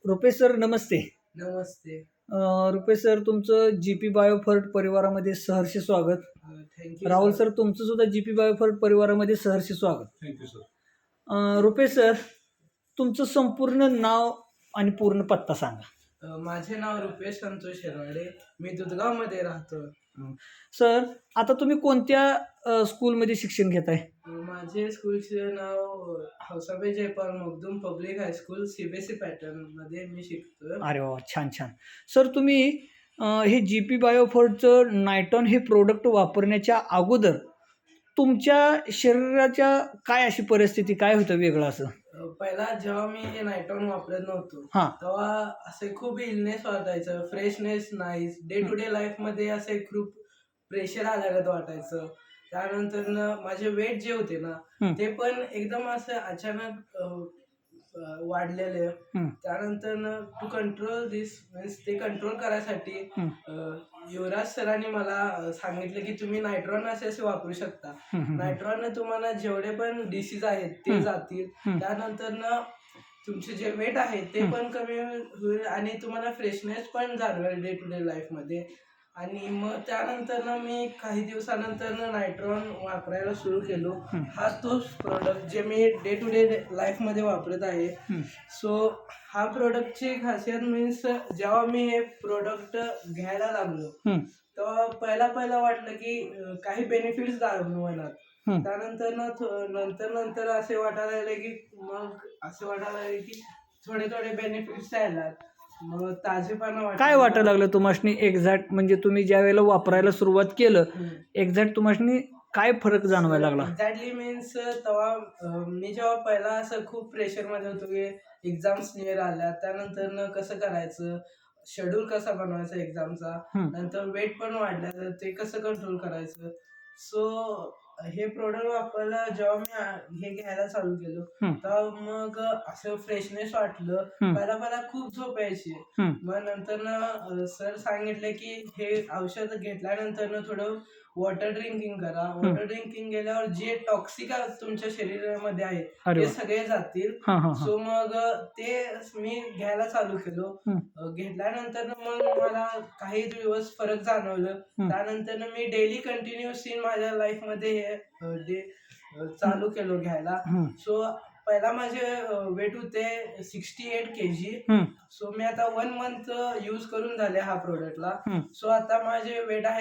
Rupesh sir नमस्ते. नमस्ते. Rupesh sir तुमचं GP Biofert परिवारामध्ये सहर्ष स्वागत. थँक्यू राहुल सर तुमचं सुद्धा जीपी बायोफर्ट परिवारामध्ये सहर्ष स्वागत. Thank you sir. रुपेश सर तुमचं संपूर्ण नाव आणि पूर्ण पत्ता सांगा. माझे नाव रुपेश संतोष शेरवाडे. मी दुधगावमध्ये राहतो. सर आता तुम्ही कोणत्या स्कूलमध्ये शिक्षण घेताय? माझे स्कूलचे नाव Hausabai Jaypal Makhdoom public high school CBSE पॅटर्नमध्ये मी शिकतो. अरे वा छान छान. सर तुम्ही हे जीपी बायोफर्टचं नायटॉन हे प्रोडक्ट वापरण्याच्या अगोदर तुमच्या शरीराच्या काय अशी परिस्थिती काय होतं वेगळं असं? पहिला जेव्हा मी हे नायटॉन वापरत नव्हतो हां. तेव्हा असे खूप इलनेस वाटायचं, फ्रेशनेस नाही. डे टू डे लाईफमध्ये असे खूप प्रेशर आल्यागत वाटायचं. त्यानंतर माझे वेट जे होते ना ते पण एकदम असं अचानक वाढलेले. त्यानंतर टू कंट्रोल दिस मीन्स ते कंट्रोल करायसाठी युवराज सरांनी मला सांगितलं की तुम्ही नायट्रॉन असे वापरू शकता. नायट्रॉन तुम्हाला जेवढे पण डिसीज आहेत ते जातील. त्यानंतर तुमचे जे वेट आहे ते पण कमी होईल आणि तुम्हाला फ्रेशनेस पण जाणवेल डे टू डे लाईफमध्ये. आणि मग त्यानंतर मी काही दिवसानंतर नायट्रॉन वापरायला सुरू केलो. हा तोच प्रोडक्ट जे मी डे टू डे लाईफमध्ये वापरत आहे. सो हा प्रोडक्टची खासियत मीन्स जेव्हा मी हे प्रोडक्ट घ्यायला लागलो तेव्हा पहिला वाटलं की काही बेनिफिट्स जाणवणार. त्यानंतर नंतर असे वाटायला लागले की थोडे बेनिफिट्स यायला. मग ताजेपणा काय वाटायला लागलं तुम्हाला एक्झॅक्ट म्हणजे तुम्ही ज्या वेळेला वापरायला सुरुवात केलं एक्झॅक्ट तुम्हाला काय फरक जाणवायला लागला? एक्झॅक्टली मीन्स तेव्हा मी जेव्हा पहिला असं खूप प्रेशरमध्ये होतो की एक्झाम्स नियर आल्या, त्यानंतर कसं करायचं, शेड्यूल कसा बनवायचा एक्झामचा, नंतर वेट पण वाढलं तर ते कसं कंट्रोल करायचं. सो हे प्रोडक्ट वापरायला जेव्हा मी हे घ्यायला चालू केलं तेव्हा मग असं फ्रेशनेस वाटलं. पहिला खूप झोप यायची. मग नंतर सर सांगितले की हे औषध घेतल्यानंतर थोडं वॉटर ड्रिंकिंग करा. वॉटर ड्रिंकिंग केल्यावर जे टॉक्सिक तुमच्या शरीरामध्ये आहे ते सगळे जातील. सो मग ते मी घ्यायला चालू केलो. घेतल्यानंतर मग मला काही दिवस फरक जाणवलं. त्यानंतर मी डेली कंटिन्युअसली माझ्या लाईफ मध्ये हे चालू केलो घ्यायला. सो पहिला माझे वेट होते 68 kg. सो मी आता 1 month यूज करून झाले हा प्रोडक्टला. सो आता माझे वेट आहे